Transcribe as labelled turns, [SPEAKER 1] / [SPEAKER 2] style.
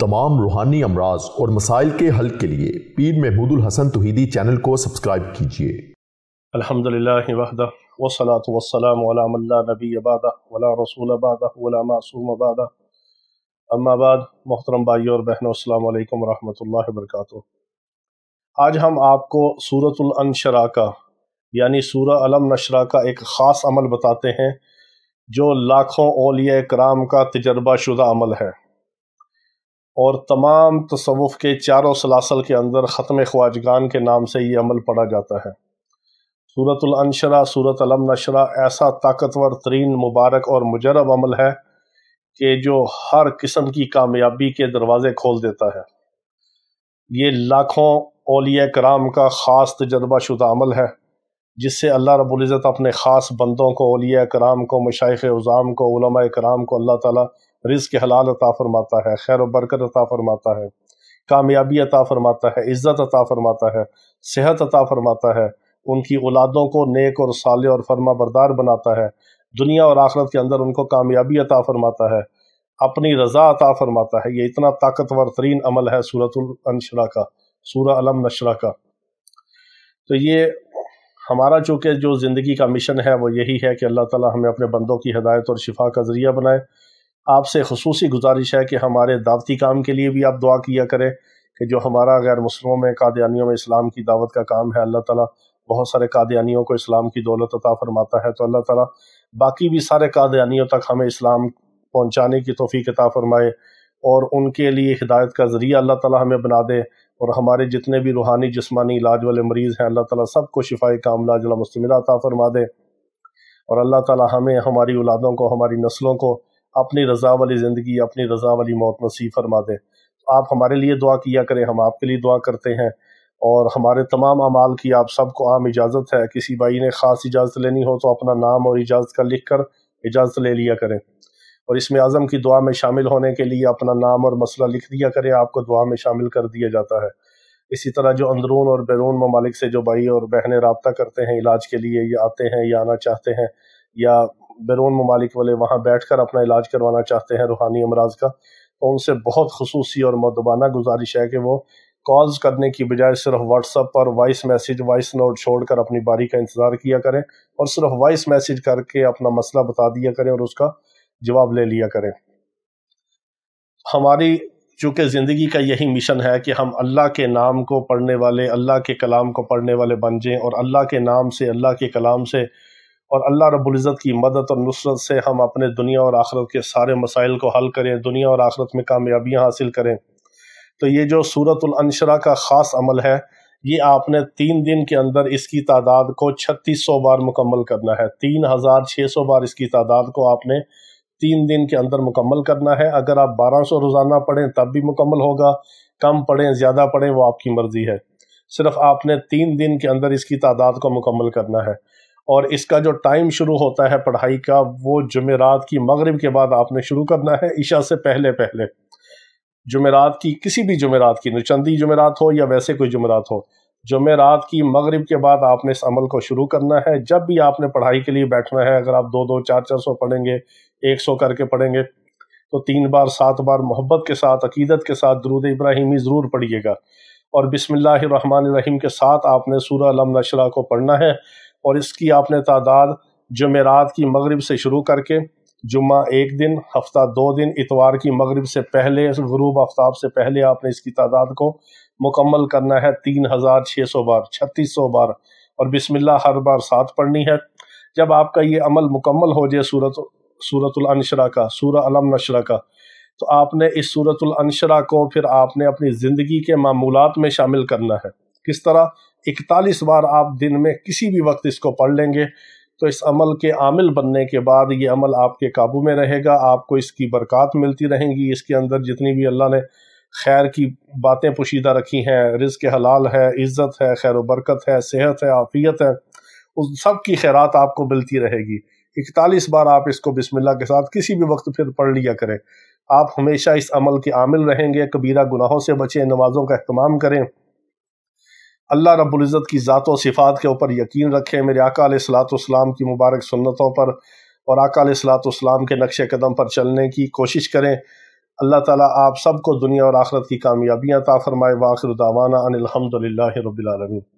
[SPEAKER 1] तमाम रूहानी अमराज और मसाइल के हल के लिए पीर महमूद उल हसन तौहीदी चैनल को सब्सक्राइब कीजिए।
[SPEAKER 2] अल्हम्दुलिल्लाहि वहदहु वस्सलातु वस्सलामु अला मन ला नबिय्य बअदहु वला रसूल बअदहु वला मासूम बअदहु, अम्मा बाद। मोहतरम भाइयों और बहनों, अस्सलामु अलैकुम वरहमतुल्लाहि वबरकातुहू। आज हम आपको सूरतुल अनशरा का यानी सूरह अलम नशरा का एक ख़ास अमल बताते हैं जो लाखों औलिया कराम का तजर्बा शुदा अमल है और तमाम तसव्वुफ़ के चारों सलासल के अंदर ख़त्म ख्वाजगान के नाम से ये अमल पढ़ा जाता है। सूरतुल अनशरा, सूरत अलम नशरा ऐसा ताकतवर तरीन, मुबारक और मुजरब अमल है कि जो हर किस्म की कामयाबी के दरवाज़े खोल देता है। ये लाखों औलिया कराम का ख़ास तजर्बा शुदा अमल है जिससे अल्लाह रब्बुल इज़्ज़त अपने ख़ास बंदों को, औलिया कराम को, मशाइख़ उज़ाम को, उलमा कराम को अल्लाह ताला रिज़्क़ हलाल अता फ़रमाता है, खैर व बरकत अता फ़रमाता है, कामयाबी अता फ़रमाता है, इज़्ज़त अता फ़रमाता है, सेहत अता फ़रमाता है, उनकी औलादों को नेक और साले और फरमा बरदार बनाता है, दुनिया और आखिरत के अंदर उनको कामयाबी अता फ़रमाता है, अपनी रज़ा अता फ़रमाता है। ये इतना ताकतवर तरीन अमल है सूरतुल अनशरा का, सूरह अलम नशरा का। तो ये हमारा चूँकि जो ज़िंदगी का मिशन है वो यही है कि अल्लाह ताला हमें अपने बंदों की हिदायत और शिफा का ज़रिया बनाए। आपसे ख़ुसूसी गुजारिश है कि हमारे दावती काम के लिए भी आप दुआ किया करें कि जो हमारा गैर मुस्लिमों में, कादियानियों में इस्लाम की दावत का काम है, अल्लाह ताला बहुत सारे कादियानियों को इस्लाम की दौलत अता फ़रमाता है, तो अल्लाह ताला बाकी भी सारे कादियानियों तक हमें इस्लाम पहुँचाने की तौफ़ीक़ अता फ़रमाए और उनके लिए हिदायत का ज़रिया अल्लाह ताला हमें बना दे। और हमारे जितने भी रूहानी जिस्मानी इलाज वाले मरीज़ हैं, अल्लाह ताला सबको शिफाए कामिला अजला मुस्तमिला अता फ़रमा दे और अल्लाह ताला हमें, हमारी औलादों को, हमारी नस्लों को अपनी रज़ा वाली ज़िंदगी, अपनी रज़ा वाली मौत नसीब फरमा दे। आप हमारे लिए दुआ किया करें, हम आपके लिए दुआ करते हैं और हमारे तमाम अमाल की आप सबको आम इजाज़त है। किसी भाई ने ख़ास इजाज़त लेनी हो तो अपना नाम और इजाज़त का लिख कर इजाज़त ले लिया करें और इसमें आज़म की दुआ में शामिल होने के लिए अपना नाम और मसला लिख दिया करें, आपको दुआ में शामिल कर दिया जाता है। इसी तरह जो अंदरून और बैरून ममालिक से जो भाई और बहनें रब्ता करते हैं इलाज के लिए, या आते हैं या आना चाहते हैं, या बैरून ममालिक वाले वहाँ बैठ कर अपना इलाज करवाना चाहते हैं रूहानी अमराज का, तो उनसे बहुत खुसूसी और मुअद्दबाना गुजारिश है कि वो कॉल्स करने की बजाय सिर्फ व्हाट्सएप पर वॉइस मैसेज, वॉइस नोट छोड़कर अपनी बारी का इंतज़ार किया करें और सिर्फ वॉइस मैसेज करके अपना मसला बता दिया करें और उसका जवाब ले लिया करें। हमारी चूँकि ज़िंदगी का यही मिशन है कि हम अल्लाह के नाम को पढ़ने वाले, अल्लाह के कलाम को पढ़ने वाले बन जाएँ और अल्लाह के नाम से, अल्लाह के कलाम से और अल्लाह रब्बुल इज़्ज़त की मदद और नुसरत से हम अपने दुनिया और आखिरत के सारे मसाइल को हल करें, दुनिया और आखिरत में कामयाबियाँ हासिल करें। तो ये जो सूरतुल अनशरा का ख़ास अमल है, ये आपने 3 दिन के अंदर इसकी तादाद को 3600 बार मुकम्मल करना है। 3600 बार इसकी तादाद को आपने 3 दिन के अंदर मुकम्मल करना है। अगर आप 1200 रोज़ाना पढ़ें तब भी मुकम्मल होगा, कम पढ़ें, ज़्यादा पढ़ें, वो आपकी मर्ज़ी है। सिर्फ आपने 3 दिन के अंदर इसकी तादाद को मुकम्मल करना है और इसका जो टाइम शुरू होता है पढ़ाई का, वो जुमेरात की मगरिब के बाद आपने शुरू करना है, इशा से पहले पहले। जुमेरात की, किसी भी जुमेरात की, चंदी जुमेरात हो या वैसे कोई जुमेरात हो, जुमेरात की मगरिब के बाद आपने इस अमल को शुरू करना है। जब भी आपने पढ़ाई के लिए बैठना है, अगर आप 2-2, 400 पढ़ेंगे, 100 करके पढ़ेंगे, तो 3 बार, 7 बार मोहब्बत के साथ, अकीदत के साथ दुरूद इब्राहिमी ज़रूर पढ़िएगा और बिस्मिल्लाहिर्रहमानिर्रहीम के साथ आपने सूरह अलम नशरा को पढ़ना है और इसकी आपने तादाद जुमेरात की मगरिब से शुरू करके जुम्मा 1 दिन, हफ्ता 2 दिन, इतवार की मगरिब से पहले, गुरूब आफ्ताब से पहले आपने इसकी तादाद को मुकम्मल करना है 3600 बार, 3600 बार और बिस्मिल्लाह हर बार 7 पढ़नी है। जब आपका ये अमल मुकम्मल हो जाए सूरतुल अनशरा का, सूरह अलम नशरा का, तो आपने इस सूरतुल अनशरा को फिर आपने अपनी ज़िंदगी के मामूलात में शामिल करना है। किस तरह? 41 बार आप दिन में किसी भी वक्त इसको पढ़ लेंगे तो इस अमल के आमिल बनने के बाद ये अमल आपके काबू में रहेगा, आपको इसकी बरक़ात मिलती रहेंगी। इसके अंदर जितनी भी अल्लाह ने खैर की बातें पोशीदा रखी हैं, रिज़्क़ हलाल है, इज़्ज़त है, खैर व बरकत है, सेहत है, आफ़ियत है, उस सब की खैरात आपको मिलती रहेगी। 41 बार आप इसको बिस्मिल्लाह के साथ किसी भी वक्त फिर पढ़ लिया करें। आप हमेशा इस अमल के आमिल रहेंगे, कबीरा गुनाहों से बचें, नमाज़ों का अहतमाम करें, अल्लाह रब्बुल इज़्ज़त की ज़ात व सिफ़ात के ऊपर यकीन रखें, मेरे आका अलैहिस्सलाम की मुबारक सुन्नतों पर और आका अलैहिस्सलाम के नक्शे कदम पर चलने की कोशिश करें اللہ تعالیٰ آپ سب کو دنیا اور آخرت کی کامیابیاں عطا فرمائے۔ وآخر دعوانا ان الحمد للہ رب العالمین۔